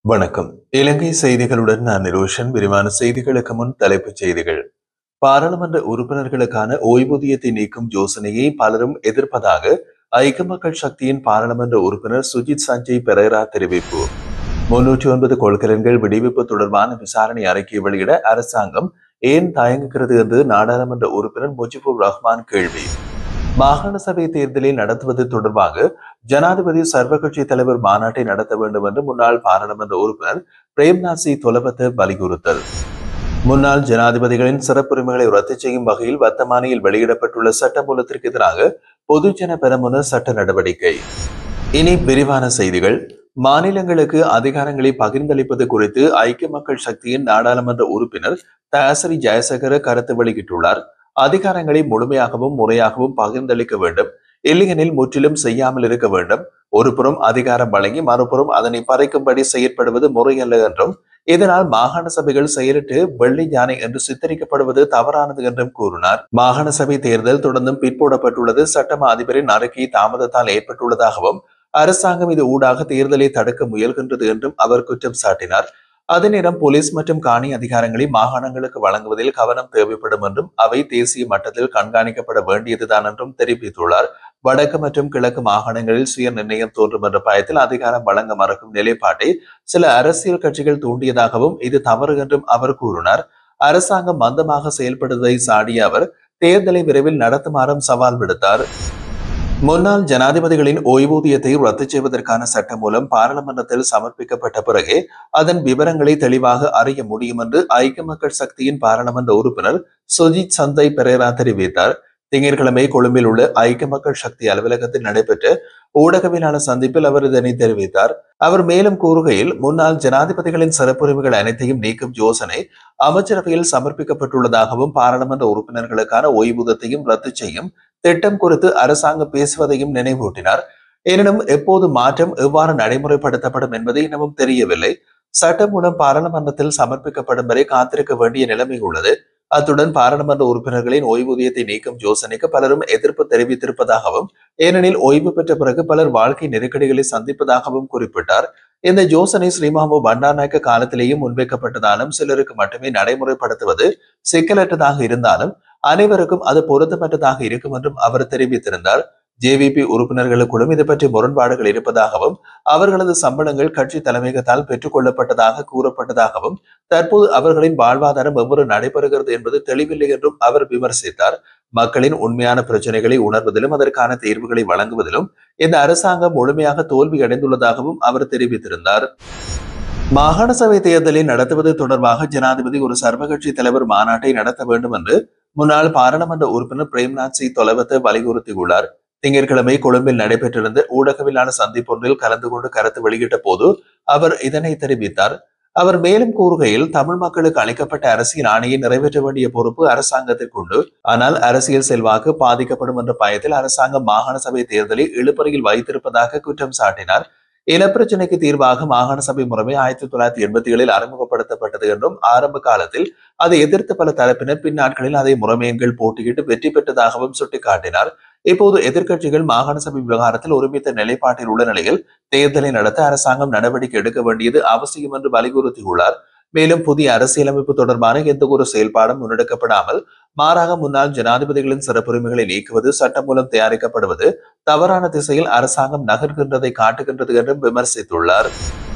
வணக்கம். இலங்கை செய்திகளுடன் நான் நிரோஷன். விரிவான செய்திகளுக்கு முன் தலைப்புச் செய்திகள். பாராளுமன்ற உறுப்பினர்களுக்கான ஓய்வூதியத்தை நீக்கும் யோசனையை பலரும் எதிர்ப்பதாக ஐக்கிய மக்கள் சக்தியின் பாராளுமன்ற உறுப்பினர் சுஜித் சஞ்சய் பெரேரா தெரிவிப்பு. 309 கொள்கலன்கள் விடுவிப்பு தொடர்பான விசாரணை அறிக்கை வெளியிட அரசாங்கம் ஏன் தயங்குகிறது என்று நாடாளுமன்ற உறுப்பினர் முஜிபுர் ரஹ்மான் கேள்வி. மாகாண சபை தேர்தலை நடத்துவது தொடர்பாக ஜனாதிபதி சர்வகட்சி தலைவர் மாநாட்டை நடத்த வேண்டும் என்று முன்னாள் பாராளுமன்ற உறுப்பினர் பிரேம்நாத் தொலபத்த வலியுறுத்தல். முன்னாள் ஜனாதிபதிகளின் சிறப்புரிமைகளை ரத்து செய்யும் வகையில் வர்த்தமானியில் வெளியிடப்பட்டுள்ள சட்டமூலத்திற்கு எதிராக பொதுஜன பெரமுன சட்ட நடவடிக்கை. இனி விரிவான செய்திகள். மாநிலங்களுக்கு அதிகாரங்களை பகிர்ந்தளிப்பது குறித்து ஐக்கிய மக்கள் சக்தியின் நாடாளுமன்ற உறுப்பினர் தயாசிரி ஜெயசேகர கருத்து வெளியிட்டுள்ளார். அதிகாரங்களை முழுமையாகவும் முறையாகவும் பகிர்ந்தளிக்க வேண்டும், இல்லையெனில் முற்றிலும் செய்யாமல் இருக்க வேண்டும். ஒருபுறம் அதிகாரம் வழங்கி மறுபுறம் அதனை பறிக்கும்படி செயற்படுவது முறையல்ல என்றும், இதனால் மாகாண சபைகள் செயலிட்டு வெள்ளை யானை என்று சித்தரிக்கப்படுவது தவறானது என்றும் கூறினார். மாகாண சபை தேர்தல் தொடர்ந்தும் பிற்போடப்பட்டுள்ளது சட்டமா அதிபரின் அறிக்கை தாமதத்தால் ஏற்பட்டுள்ளதாகவும், அரசாங்கம் இது ஊடாக தேர்தலை தடுக்க முயல்கின்றது என்றும் அவர் குற்றம் சாட்டினார். அதே நேரம் போலீஸ் மற்றும் காணி அதிகாரங்களை மாகாணங்களுக்கு வழங்குவதில் கவனம் தேவைப்படும் என்றும், அவை தேசிய மட்டத்தில் கண்காணிக்கப்பட வேண்டியதுதான் என்றும் தெரிவித்துள்ளார். வடக்கு மற்றும் கிழக்கு மாகாணங்களில் சுய நிர்ணயம் தோன்றும் என்ற பயத்தில் அதிகாரம் வழங்க மறுக்கும் நிலைப்பாட்டை சில அரசியல் கட்சிகள் தூண்டியதாகவும், இது தவறு என்றும் அவர் கூறினார். அரசாங்கம் மந்தமாக செயல்படுவதை சாடிய அவர் தேர்தலை விரைவில் நடத்துமாறும் சவால் விடுத்தார். முன்னாள் ஜனாதிபதிகளின் ஓய்வூதியத்தை ரத்து செய்வதற்கான சட்டம் மூலம் பாராளுமன்றத்தில் சமர்ப்பிக்கப்பட்ட பிறகே அதன் விவரங்களை தெளிவாக அறிய முடியும் என்று ஐக்கிய மக்கள் சக்தியின் பாராளுமன்ற உறுப்பினர் சுஜித் சஞ்சய் பெரேரா தெரிவித்தார். திங்கட்கிழமை கொழும்பில் உள்ள ஐக்கிய மக்கள் சக்தி அலுவலகத்தில் நடைபெற்ற ஊடகவியலாளர் சந்திப்பில் அவர் இதனை தெரிவித்தார். அவர் மேலும் கூறுகையில், முன்னாள் ஜனாதிபதிகளின் சிறப்புரிமைகள் அனைத்தையும் நீக்கும் யோசனை அமைச்சரவையில் சமர்ப்பிக்கப்பட்டுள்ளதாகவும், பாராளுமன்ற உறுப்பினர்களுக்கான ஓய்வூதியத்தையும் ரத்து செய்யும் திட்டம் குறித்து அரசாங்கம் பேசுவதையும் நினைவூட்டினார். எனினும் எப்போது மாற்றம் எவ்வாறு நடைமுறைப்படுத்தப்படும் என்பது இன்னமும் தெரியவில்லை. சட்டம் மூலம் பாராளுமன்றத்தில் சமர்ப்பிக்கப்படும் வரை காத்திருக்க வேண்டிய நிலைமை உள்ளது. அத்துடன் பாராளுமன்ற உறுப்பினர்களின் ஓய்வூதியத்தை நீக்கும் யோசனைக்கு பலரும் எதிர்ப்பு தெரிவித்திருப்பதாகவும், ஏனெனில் ஓய்வு பெற்ற பிறகு பலர் வாழ்க்கை நெருக்கடிகளை சந்திப்பதாகவும் குறிப்பிட்டார். இந்த யோசனை ஸ்ரீமாவோ பண்டாரநாயக்க காலத்திலேயும் முன்வைக்கப்பட்டதாலும், சிலருக்கு மட்டுமே நடைமுறைப்படுத்துவது சிக்கலற்றதாக இருந்தாலும் அனைவருக்கும் அது பொருத்தமற்றதாக இருக்கும் என்றும் அவர் தெரிவித்திருந்தார். ஜேவிபி உறுப்பினர்களுக்குள்ளும் இது பற்றி முரண்பாடுகள் இருப்பதாகவும், அவர்களது சம்பளங்கள் கட்சி தலைமையகத்தால் பெற்றுக் கொள்ளப்பட்டதாக கூறப்பட்டதாகவும், தற்போது அவர்களின் வாழ்வாதாரம் எவ்வாறு நடைபெறுகிறது என்பது தெளிவில்லை என்றும் அவர் விமர்சித்தார். மக்களின் உண்மையான பிரச்சனைகளை உணர்வதிலும் அதற்கான தீர்வுகளை வழங்குவதிலும் இந்த அரசாங்கம் முழுமையாக தோல்வி அடைந்துள்ளதாகவும் அவர் தெரிவித்திருந்தார். மாகாண சபை தேர்தலை நடத்துவது தொடர்பாக ஜனாதிபதி ஒரு சர்வகட்சி தலைவர் மாநாட்டை நடத்த வேண்டும் என்று முன்னாள் பாராளுமன்ற உறுப்பினர் பிரேம்நாத் தொலபத்த வலியுறுத்தியுள்ளார். திங்கட்கிழமை கொழும்பில் நடைபெற்றிருந்த ஊடகவியலாளர் சந்திப்பொன்றில் கலந்து கொண்டு கருத்து வெளியிட்ட போது அவர் இதனை தெரிவித்தார். அவர் மேலும் கூறுகையில், தமிழ் மக்களுக்கு அளிக்கப்பட்ட அரசியல் ஆணையை நிறைவேற்ற வேண்டிய பொறுப்பு அரசாங்கத்திற்கு உண்டு. ஆனால் அரசியல் செல்வாக்கு பாதிக்கப்படும் என்ற பயத்தில் அரசாங்கம் மாகாண சபை தேர்தலை இழுபறியில் வைத்திருப்பதாக குற்றம் சாட்டினார். இனப்பிரச்சினைக்கு தீர்வாக மாகாண சபை முறைமை 1987 அறிமுகப்படுத்தப்பட்டது என்றும், ஆரம்ப காலத்தில் அதை எதிர்த்த பல தரப்பினர் பின்னாட்களில் அதை முறைமையங்கள் போட்டியிட்டு வெற்றி பெற்றதாகவும் சுட்டிக்காட்டினார். இப்போது எதிர்க்கட்சிகள் மாகாண சபை விவகாரத்தில் ஒருமித்த நிலைப்பாட்டில் உள்ள நிலையில் தேர்தலை நடத்த அரசாங்கம் நடவடிக்கை எடுக்க வேண்டியது அவசியம் என்று வலியுறுத்தியுள்ளார். மேலும் புதிய அரசியலமைப்பு தொடர்பான எந்த ஒரு செயல்பாடும் முன்னெடுக்கப்படாமல், மாறாக முன்னாள் ஜனாதிபதிகளின் சிறப்புரிமைகளை நீக்குவது சட்டம் மூலம் தயாரிக்கப்படுவது தவறான திசையில் அரசாங்கம் நகர்கின்றதை காட்டுகின்றது என்றும் விமர்சித்துள்ளார்.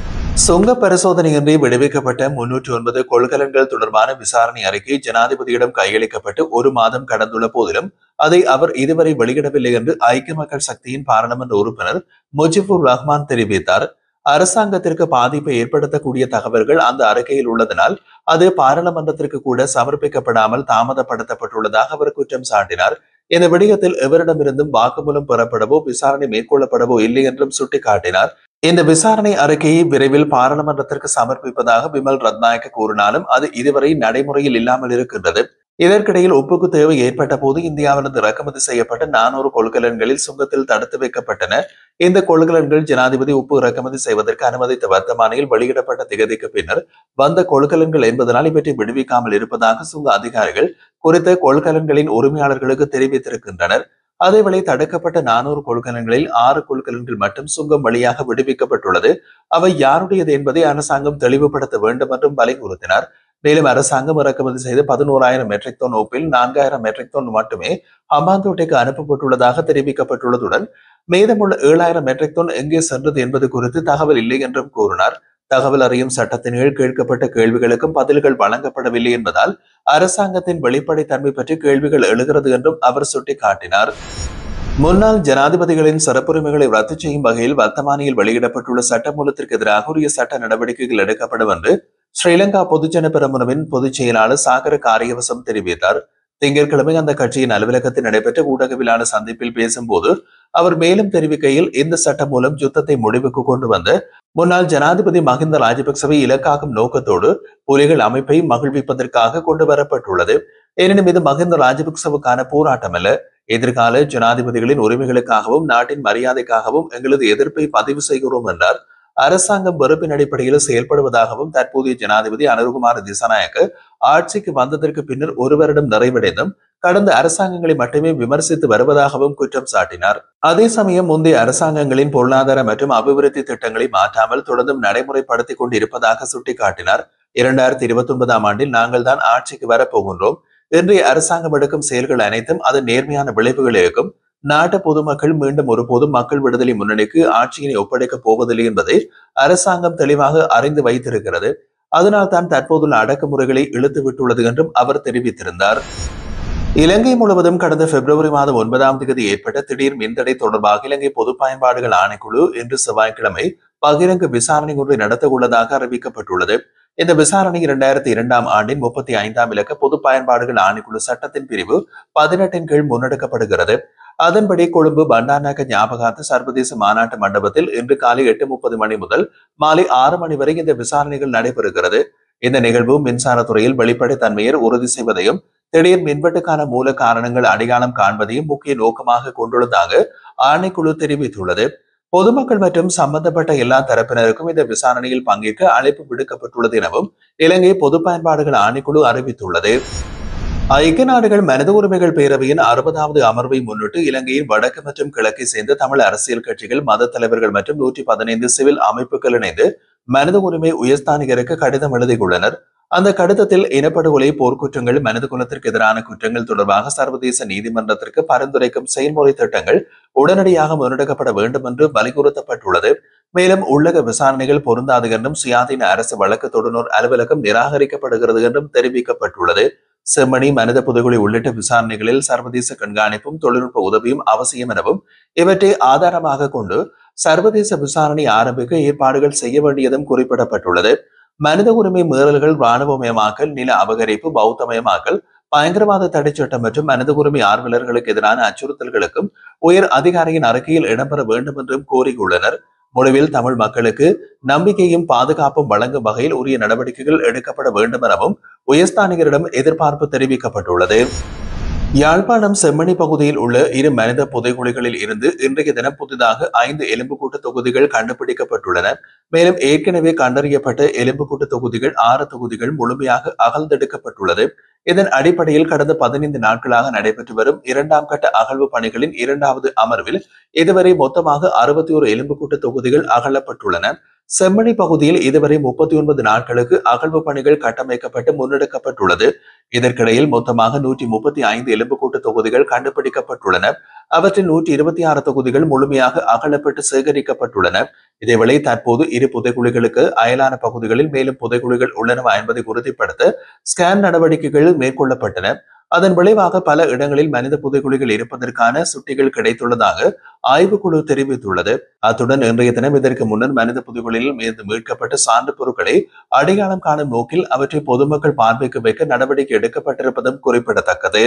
சுங்க பரிசோதனையின்றி விடுவிக்கப்பட்ட 309 கொள்கலன்கள் தொடர்பான விசாரணை அறிக்கை ஜனாதிபதியிடம் கையளிக்கப்பட்டு 1 மாதம் கடந்துள்ள போதிலும் அதை அவர் இதுவரை வெளியிடவில்லை என்று ஐக்கிய மக்கள் சக்தியின் பாராளுமன்ற உறுப்பினர் முஜிபுர் ரஹ்மான் தெரிவித்தார். அரசாங்கத்திற்கு பாதிப்பை ஏற்படுத்தக்கூடிய தகவல்கள் அந்த அறிக்கையில் உள்ளதனால் அது பாராளுமன்றத்திற்கு கூட சமர்ப்பிக்கப்படாமல் தாமதப்படுத்தப்பட்டுள்ளதாக அவர் குற்றம் சாட்டினார். இந்த விடயத்தில் எவரிடமிருந்தும் வாக்குமூலம் பெறப்படவோ விசாரணை மேற்கொள்ளப்படவோ இல்லை என்றும் சுட்டிக்காட்டினார். இந்த விசாரணை அறிக்கையை விரைவில் பாராளுமன்றத்திற்கு சமர்ப்பிப்பதாக விமல் ரத்நாயக்க கூறினாலும் அது இதுவரை நடைமுறையில் இல்லாமல் இருக்கின்றது. இதற்கிடையில் உப்புக்கு தேவை ஏற்பட்ட போது இந்தியாவிலிருந்து இறக்குமதி செய்யப்பட்ட 400 கொள்கலன்களில் சுங்கத்தில் தடுத்து வைக்கப்பட்டன. இந்த கொள்கலன்கள் ஜனாதிபதி உப்பு இறக்குமதி செய்வதற்கு அனுமதித்த வர்த்தமானியில் வெளியிடப்பட்ட திகதிக்கு பின்னர் வந்த கொள்கலன்கள் என்பதனால் இவற்றை விடுவிக்காமல் இருப்பதாக சுங்க அதிகாரிகள் குறித்த கொள்கலன்களின் உரிமையாளர்களுக்கு தெரிவித்திருக்கின்றனர். அதேவேளை தடுக்கப்பட்ட 400 கொள்கலன்களில் 6 கொள்கலன்கள் மட்டும் சுங்கம் வழியாக விடுவிக்கப்பட்டுள்ளது. அவை யாருடையது என்பதை அரசாங்கம் தெளிவுபடுத்த வேண்டும் என்றும் வலியுறுத்தினார். மேலும் அரசாங்கம் இறக்குமதி செய்த 11,000 மெட்ரிக் டன் உப்பில் 4,000 மெட்ரிக் டன் மட்டுமே ஹம்பாந்தோட்டைக்கு அனுப்பப்பட்டுள்ளதாக தெரிவிக்கப்பட்டுள்ளதுடன் மீதமுள்ள 7,000 மெட்ரிக் டன் எங்கே சென்றது என்பது குறித்து தகவல் இல்லை என்றும் கூறினார். தகவல் அறியும் சட்டத்தின் கீழ் கேட்கப்பட்ட கேள்விகளுக்கும் பதில்கள் வழங்கப்படவில்லை என்பதால் அரசாங்கத்தின் வெளிப்படைத்தன்மை பற்றி கேள்விகள் எழுகிறது என்றும் அவர் சுட்டிக்காட்டினார். முன்னாள் ஜனாதிபதிகளின் சிறப்புரிமைகளை ரத்து செய்யும் வகையில் வர்த்தமானியில் வெளியிடப்பட்டுள்ள சட்டமூலத்திற்கு எதிராக உரிய சட்ட நடவடிக்கைகள் எடுக்கப்படும் என்று ஸ்ரீலங்கா பொதுஜன பெரமுனவின் பொதுச் செயலாளர் சாகர காரியவசம் தெரிவித்தார். திங்கட்கிழமை அந்த கட்சியின் அலுவலகத்தில் நடைபெற்ற ஊடகவியலாளர் சந்திப்பில் பேசும்போது அவர் மேலும் தெரிவிக்கையில், இந்த சட்டம் மூலம் யுத்தத்தை முடிவுக்கு கொண்டு வந்த முன்னாள் ஜனாதிபதி மஹிந்த ராஜபக்சவை இலக்காகும் நோக்கத்தோடு புலிகள் அமைப்பை மகிழ்விப்பதற்காக கொண்டு வரப்பட்டுள்ளது. எனினும் இது மஹிந்த ராஜபக்சவுக்கான போராட்டம் அல்ல. எதிர்கால ஜனாதிபதிகளின் உரிமைகளுக்காகவும் நாட்டின் மரியாதைக்காகவும் எங்களது எதிர்ப்பை பதிவு செய்கிறோம் என்றார். அரசாங்கம் வெறுப்பின் அடிப்படையில் செயல்படுவதாகவும் தற்போதைய ஜனாதிபதி அனுருகுமார திசாநாயக்க ஆட்சிக்கு வந்ததற்கு பின்னர் ஒரு வருடம் நிறைவடைந்தும் கடந்த அரசாங்கங்களை மட்டுமே விமர்சித்து வருவதாகவும் குற்றம் சாட்டினார். அதே சமயம் முந்தைய அரசாங்கங்களின் பொருளாதார மற்றும் அபிவிருத்தி திட்டங்களை மாற்றாமல் தொடர்ந்தும் நடைமுறைப்படுத்திக் கொண்டு இருப்பதாக சுட்டிக்காட்டினார். 2029ஆம் ஆண்டில் நாங்கள் தான் ஆட்சிக்கு வரப்போகின்றோம். இன்றைய அரசாங்கம் எடுக்கும் செயல்கள் அனைத்தும் அதன் நேர்மையான விளைவுகள் இருக்கும். நாட்டு பொதுமக்கள் மீண்டும் ஒருபோதும் மக்கள் விடுதலை முன்னணிக்கு ஆட்சியினை ஒப்படைக்கப் போவதில்லை என்பதை அரசாங்கம் தெளிவாக அறிந்து வைத்திருக்கிறது. அதனால் தான் தற்போதுள்ள அடக்குமுறைகளை இழுத்து விட்டுள்ளது என்றும் அவர் தெரிவித்திருந்தார். இலங்கை முழுவதும் கடந்த பிப்ரவரி மாதம் 9ஆம் தேதி ஏற்பட்ட திடீர் மின்தடை தொடர்பாக இலங்கை பொது பயன்பாடுகள் ஆணைக்குழு இன்று செவ்வாய்க்கிழமை பகிரங்க விசாரணை ஒன்றை நடத்த உள்ளதாக அறிவிக்கப்பட்டுள்ளது. இந்த விசாரணை 2002ஆம் ஆண்டின் 35ஆம் இலக்க பொது பயன்பாடுகள் ஆணைக்குழு சட்டத்தின் பிரிவு 18 கீழ் முன்னெடுக்கப்படுகிறது. அதன்படி கொழும்பு பண்டார்நாயக்க ஞாபகார்த்த சர்வதேச மாநாட்டு மண்டபத்தில் இன்று காலை 8:30 மணி முதல் மாலை 6 மணி வரை இந்த விசாரணைகள் நடைபெறுகிறது. இந்த நிகழ்வு மின்சாரத்துறையில் வெளிப்படைத்தன்மையை உறுதி செய்வதையும் திடீர் மின்வெட்டுக்கான மூல காரணங்கள் அடையாளம் காண்பதையும் முக்கிய நோக்கமாக கொண்டுள்ளதாக ஆணைக்குழு தெரிவித்துள்ளது. பொதுமக்கள் மற்றும் சம்பந்தப்பட்ட எல்லா தரப்பினருக்கும் இந்த விசாரணையில் பங்கேற்க அழைப்பு விடுக்கப்பட்டுள்ளது எனவும் இலங்கை பொது பயன்பாடுகள் ஆணைக்குழு அறிவித்துள்ளது. ஐக்கிய நாடுகள் மனித உரிமைகள் பேரவையின் 60வது அமர்வை முன்னிட்டு இலங்கையின் வடக்கு மற்றும் கிழக்கை சேர்ந்த தமிழ் அரசியல் கட்சிகள், மத தலைவர்கள் மற்றும் 115 சிவில் அமைப்புகள் இணைந்து மனித உரிமை உயர்ஸ்தானிகருக்கு கடிதம் எழுதியுள்ளனர். அந்த கடிதத்தில் இனப்படுகொலை, போர்க்குற்றங்கள், மனித குலத்திற்கு எதிரான குற்றங்கள் தொடர்பாக சர்வதேச நீதிமன்றத்திற்கு பரிந்துரைக்கும் செயல்முறை திட்டங்கள் உடனடியாக முன்னெடுக்கப்பட வேண்டும் என்று வலியுறுத்தப்பட்டுள்ளது. மேலும் உள்ளக விசாரணைகள் பொருந்தாது என்றும் சுயாதீன அரசு வழக்கு தொடுநோர் அலுவலகம் நிராகரிக்கப்படுகிறது என்றும் தெரிவிக்கப்பட்டுள்ளது. செம்மணி, மனித புதைகுழி உள்ளிட்ட விசாரணைகளில் சர்வதேச கண்காணிப்பும் தொழில்நுட்ப உதவியும் அவசியம் எனவும் இவற்றை ஆதாரமாக கொண்டு சர்வதேச விசாரணை ஆரம்பிக்க ஏற்பாடுகள் செய்ய வேண்டியதும் குறிப்பிடப்பட்டுள்ளது. மனித உரிமை மீறல்கள், இராணுவமயமாக்கல், நில அபகரிப்பு, பௌத்தமயமாக்கல், பயங்கரவாத தடைச்சட்டம் மற்றும் மனித உரிமை ஆர்வலர்களுக்கு எதிரான அச்சுறுத்தல்களுக்கும் உயர் அதிகாரியின் அறிக்கையில் இடம்பெற வேண்டும் என்றும் கோரியுள்ளனர். முடிவில் தமிழ் மக்களுக்கு நம்பிக்கையும் பாதுகாப்பும் வழங்கும் வகையில் உரிய நடவடிக்கைகள் எடுக்கப்பட வேண்டும் எனவும் உயர்ஸ்தானிகரிடம் எதிர்பார்ப்பு தெரிவிக்கப்பட்டுள்ளது. யாழ்ப்பாணம் செம்மணி பகுதியில் உள்ள 2 மனித புதைகுழிகளில் இருந்து இன்றைய தினம் புதிதாக 5 எலும்புக்கூட்டு தொகுதிகள் கண்டுபிடிக்கப்பட்டுள்ளன. மேலும் ஏற்கனவே கண்டறியப்பட்ட எலும்புக்கூட்டு தொகுதிகள் 6 தொகுதிகள் முழுமையாக அகழ்ந்தெடுக்கப்பட்டுள்ளது. இதன் அடிப்படையில் கடந்த 15 நாட்களாக நடைபெற்று வரும் 2ஆம் கட்ட அகழ்வு பணிகளின் 2வது அமர்வில் இதுவரை மொத்தமாக 61 எலும்புக்கூட்டு தொகுதிகள் அகழப்பட்டுள்ளன. செம்மணி பகுதியில் இதுவரை 39 நாட்களுக்கு அகழ்வு பணிகள் கட்டமைக்கப்பட்டு முன்னெடுக்கப்பட்டுள்ளது. இதற்கிடையில் மொத்தமாக 135 எலும்புக்கூட்டு தொகுதிகள் கண்டுபிடிக்கப்பட்டுள்ளன. அவற்றில் 126 தொகுதிகள் முழுமையாக அகழப்பட்டு சேகரிக்கப்பட்டுள்ளன. இதேவேளை தற்போது 2 புதைகுழிகளுக்கு அயலான பகுதிகளில் மேலும் புதைகுழிகள் உள்ளனவா என்பதை உறுதிப்படுத்த ஸ்கேன் நடவடிக்கைகள் மேற்கொள்ளப்பட்டன. அதன் விளைவாக பல இடங்களில் மனித புதைகுழிகள் இருப்பதற்கான சுட்டிகள் கிடைத்துள்ளதாக ஆய்வுக்குழு தெரிவித்துள்ளது. அத்துடன் இன்றைய தினம் இதற்கு முன்னர் மனித புதைகுழியில் மீட்கப்பட்ட சான்று பொருட்களை அடையாளம் காணும் நோக்கில் அவற்றை பொதுமக்கள் பார்வைக்கு வைக்க நடவடிக்கை எடுக்கப்பட்டிருப்பதும் குறிப்பிடத்தக்கது.